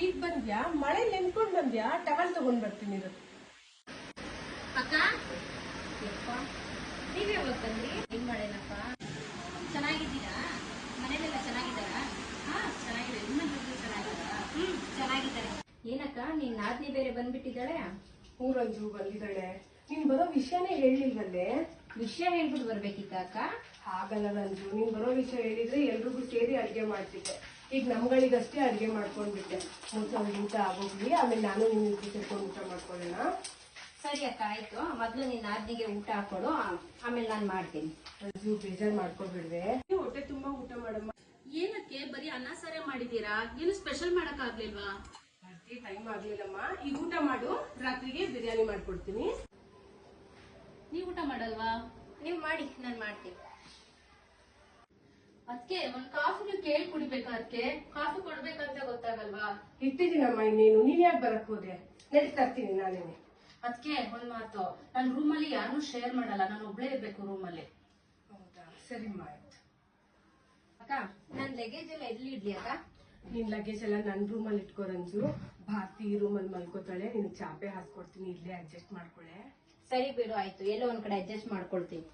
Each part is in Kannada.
ಈಗ ಬಂದ್ಯಾ? ಮಳೆ ನೆನ್ಕೊಂಡ್ ಬಂದ್ಯಾ? ಟವಲ್ ತಗೊಂಡ್ ಬರ್ತೀನಿ ಇರು. ಅಕ್ಕ ನೀವ್ ಯಾವಾಗ ಬಂದ್ರಿ? ಹೆಂಗ್ ಮಾಡೇನಪ್ಪ? ಚೆನ್ನಾಗಿದ್ದೀರಾ? ಮನೇಲೆಲ್ಲ ಚೆನ್ನಾಗಿದ್ದಾರಾ? ಹಾ ಚೆನ್ನಾಗಿದೆ. ನಿಮ್ಮನೆಲ್ಲರೂ ಚೆನ್ನಾಗಿದ್ದಾರಾ? ಚೆನ್ನಾಗಿದ್ದಾರೆ. ಏನಕ್ಕ ನೀನ್ ನಾದ್ನಿ ಬೇರೆ ಬಂದ್ಬಿಟ್ಟಿದ್ದಾಳೆ? ಊರಂಜು ಬಂದಿದ್ದಾಳೆ. ನೀನ್ ಬರೋ ವಿಷಯನೇ ಹೇಳಿಲ್ವಲ್ಲೇ? ವಿಷಯ ಹೇಳ್ಬಿಟ್ಟು ಬರ್ಬೇಕಿತ್ತ ಅಕ್ಕ? ಹಾಗಲ್ಲ ರಂಜು, ನೀನ್ ಬರೋ ವಿಷಯ ಹೇಳಿದ್ರೆ ಎಲ್ರಿಗೂ ಸೇರಿ ಅಡ್ಗೆ ಮಾಡ್ತಿದ್ದೆ. ಈಗ ನಮ್ಗಳಿಗಷ್ಟೇ ಅಡ್ಗೆ ಮಾಡ್ಕೊಂಡ್ಬಿಟ್ಟೆ. ಊಟ ಆಗೋಗ್ಲಿ, ಆಮೇಲೆ ನಾನು ನಿಮ್ ಸೇರ್ಕೊಂಡು ಊಟ ಮಾಡ್ಕೊಳ್ಳೋಣ. ಸರಿ ಅಕ್ಕ ಆಯ್ತು. ಮೊದ್ಲು ನಿನ್ನ ನಾದ್ನಿಗೆ ಊಟ ಹಾಕೊಡು, ಆಮೇಲೆ ನಾನ್ ಮಾಡ್ತೀನಿ. ರಂಜು ಬೇಜಾರ್ ಮಾಡ್ಕೊಬಿಡ್ವೆ. ಹೊಟ್ಟೆ ತುಂಬಾ ಊಟ ಮಾಡಮ್ಮ. ಏನಕ್ಕೆ ಬರೀ ಅನ್ನ ಸಾರೇ ಮಾಡಿದೀರಾ? ಏನು ಸ್ಪೆಷಲ್ ಮಾಡಕ್ ಆಗ್ಲಿಲ್ವಾ? ಅಷ್ಟೇ ಟೈಮ್ ಆಗ್ಲಿಲ್ಲಮ್ಮ. ಈಗ ಊಟ ಮಾಡು, ರಾತ್ರಿಗೆ ಬಿರಿಯಾನಿ ಮಾಡ್ಕೊಡ್ತೀನಿ. ನೀವ್ ಊಟ ಮಾಡಲ್ವಾ? ನೀವ್ ಮಾಡಿ, ನಾನ್ ಮಾಡ್ತೀನಿ. ಅದಕ್ಕೆ ಒಂದ್ ಕಾಫಿ ನೀವು ಕೇಳಿ ಕುಡಿಬೇಕಾ? ಅದಕ್ಕೆ ಕಾಫಿ ಕೊಡ್ಬೇಕಂತ ಗೊತ್ತಾಗಲ್ವಾ? ಇಟ್ಟಿದ್ದೀನಮ್ಮ, ಇನ್ನೇನು ನೀನ್ ಯಾಕೆ ಬರಕ್ ಹೋದೆ? ನಡಿ ತರ್ತೀನಿ ನಾನೇನೆ. ಅದಕ್ಕೆ ಒಂದ್ ಮಾತು, ನನ್ ರೂಮ್ ಅಲ್ಲಿ ಯಾರು ಶೇರ್ ಮಾಡಲ್ಲ, ನಾನು ಒಬ್ಳೇ ಇರ್ಬೇಕು ರೂಮ್ ಅಲ್ಲಿ. ಹೌದಾ, ಸರಿಮ್ಮ ಆಯ್ತು. ಅಕ್ಕ ನನ್ ಲಗೇಜ್ ಎಲ್ಲ ಎಲ್ಲಿ ಇಡ್ಲಿ ಅಕ್ಕ? ನಿನ್ ಲಗೇಜ್ ಎಲ್ಲ ನನ್ ರೂಮಲ್ಲಿ ಇಟ್ಕೋ ರಂಜು. ಭಾರತಿ ರೂಮಲ್ಲಿ ಮಲ್ಕೋತಾಳೆ, ನಿನ್ ಚಾಪೆ ಹಾಸ್ಕೊಡ್ತೀನಿ, ಇಲ್ಲೇ ಅಡ್ಜಸ್ಟ್ ಮಾಡ್ಕೊಳೆ. ಸರಿ ಬಿಡು ಆಯ್ತು, ಎಲ್ಲೋ ಒಂದ್ ಕಡೆ ಅಡ್ಜಸ್ಟ್ ಮಾಡ್ಕೊಳ್ತೀನಿ.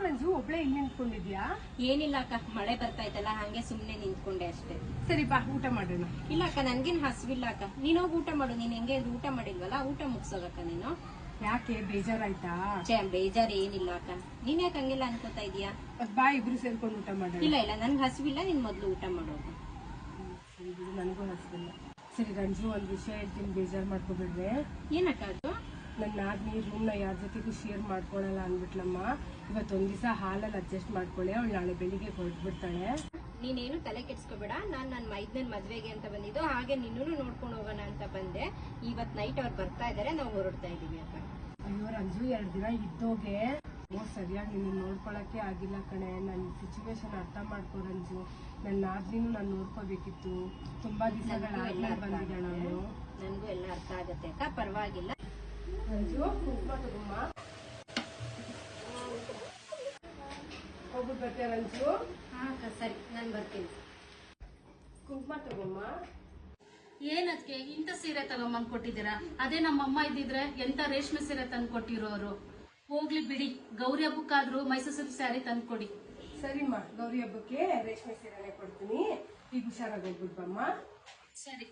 ರಂಜು ಒಬ್ಳೆ ಇಲ್ಲಿ ನಿಂತ್ಕೊಂಡಿದ್ಯಾ? ಏನಿಲ್ಲ ಅಕ್ಕ, ಮಳೆ ಬರ್ತಾ ಇತ್ತಲ್ಲ ಹಂಗೆ ಸುಮ್ನೆ ನಿಂತ್ಕೊಂಡೆ ಅಷ್ಟೇ. ಸರಿ ಬಾ, ಊಟ ಮಾಡೋಣ. ಇಲ್ಲ ಅಕ್ಕ, ನನ್ಗೇನ್ ಹಸಿವಿಲ್ಲ ಅಕ್ಕ. ನೀನ್ ಹೋಗಿ ಊಟ ಮಾಡು. ನೀನ್ ಹೆಂಗೆ ಊಟ ಮಾಡಿಲ್ವಲ್ಲ, ಊಟ ಮುಗ್ಸೋದಕ್ಕ ನೀನು. ಯಾಕೆ ಬೇಜಾರಾಯ್ತಾ? ಬೇಜಾರ್ ಏನಿಲ್ಲ ಅಕ್ಕ. ನೀನ್ ಯಾಕೆ ಹಂಗೆಲ್ಲ ಅನ್ಕೋತಾ ಇದೀಯಾ? ಬಾ, ಇಬ್ರು ಸೇರ್ಕೊಂಡು ಊಟ ಮಾಡೋಣ. ಇಲ್ಲ ಇಲ್ಲ, ನನ್ಗೆ ಹಸಿವಿಲ್ಲ, ನೀನ್ ಮೊದ್ಲು ಊಟ ಮಾಡೋದು. ಸರಿ ಬಿಡು, ನನ್ಗೂ ಹಸಿವಿಲ್ಲ. ಸರಿ ರಂಜು, ಒಂದ್ ವಿಷಯ ಹೇಳ್ತೀನಿ, ಬೇಜಾರ್ ಮಾಡ್ಕೊಬಿಡ್ವೆ. ಏನಕ್ಕ ಅದು? ನನ್ನ ನಾದ್ನಿ ರೂಮ್ನ ಯಾರ ಜೊತೆಗೂ ಶೇರ್ ಮಾಡ್ಕೊಳಲ್ಲ ಅಂದ್ಬಿಟ್ಲಮ್ಮ. ಇವತ್ತೊಂದ್ ದಿವಸ ಹಾಲಲ್ಲಿ ಅಡ್ಜಸ್ಟ್ ಮಾಡ್ಕೊಳ್ಳೆ, ಅವಳು ನಾಳೆ ಬೆಳಿಗ್ಗೆ ಹೊರಟ್ಬಿಡ್ತಾಳೆ. ನೀನೇನು ತಲೆ ಕೆಡ್ಸ್ಕೊಬೇಡ. ನಾನ್ ನನ್ನ ಮೈದ್ನನ್ ಮದ್ವೆಗೆ ಅಂತ ಬಂದಿದ್ದು, ಹಾಗೆ ನಿನ್ನೂ ನೋಡ್ಕೊಂಡು ಹೋಗೋಣ ಅಂತ ಬಂದೆ. ಇವತ್ ನೈಟ್ ಅವ್ರು ಬರ್ತಾ ಇದಾರೆ, ನಾವು ಹೊರಡ್ತಾ ಇದೀವಿ ಅಕ್ಕ. ಅಯ್ಯೋ ರಂಜು, 2 ದಿನ ಇದ್ದೋಗೆ ಸರಿಯಾಗಿ ನೀನು ನೋಡ್ಕೊಳಕ್ಕೆ ಆಗಿಲ್ಲ ಕಣೆ. ನನ್ನ ಸಿಚುವೇಶನ್ ಅರ್ಥ ಮಾಡ್ಕೊ ರಂಜು. ನನ್ನ ನಾದ್ನಿನೂ ನಾನು ನೋಡ್ಕೋಬೇಕಿತ್ತು. ತುಂಬಾ ದಿವಸಗಳಾದ್ಮೇಲೆ ಬಂದಿದ್ದಾಳೆ ನಾನು. ನನ್ಗೂ ಎಲ್ಲ ಅರ್ಥ ಆಗತ್ತೆ ಅಕ್ಕ, ಪರವಾಗಿಲ್ಲ. ರಂಜು, ಕುಂಕುಮ ತಗೊಮ್ಮ. ಹೋಗ್ಬಿಟ್ಟು ಬರ್ತೀಯ ರಂಜು? ಹಾ ಅಕ್ಕ, ಸರಿ, ನಾನ್ ಬರ್ತೀನಿ. ಕುಂಕುಮ ತಗೊಮ್ಮ. ಏನದ್ಕೆ ಇಂಥ ಸೀರೆ ತಗೊಂಬಂದ್ ಕೊಟ್ಟಿದ್ದೀರಾ? ಅದೇ ನಮ್ಮಮ್ಮ ಇದ್ದಿದ್ರೆ ಎಂತ ರೇಷ್ಮೆ ಸೀರೆ ತಂದು ಕೊಟ್ಟಿರೋರು. ಹೋಗ್ಲಿ ಬಿಡಿ, ಗೌರಿ ಹಬ್ಬಕ್ಕಾದ್ರೂ ಮೈಸೂರು ಸಿಲ್ಕ್ ಸ್ಯಾರಿ ತಂದು ಕೊಡಿ. ಸರಿಮ್ಮ, ಗೌರಿ ಹಬ್ಬಕ್ಕೆ ರೇಷ್ಮೆ ಸೀರೆನೆ ಕೊಡ್ತೀನಿ. ಈಗ ಹುಷಾರಾಗಿ ಹೋಗ್ಬಿಟ್ಟು ಬಮ್ಮ. ಸರಿ.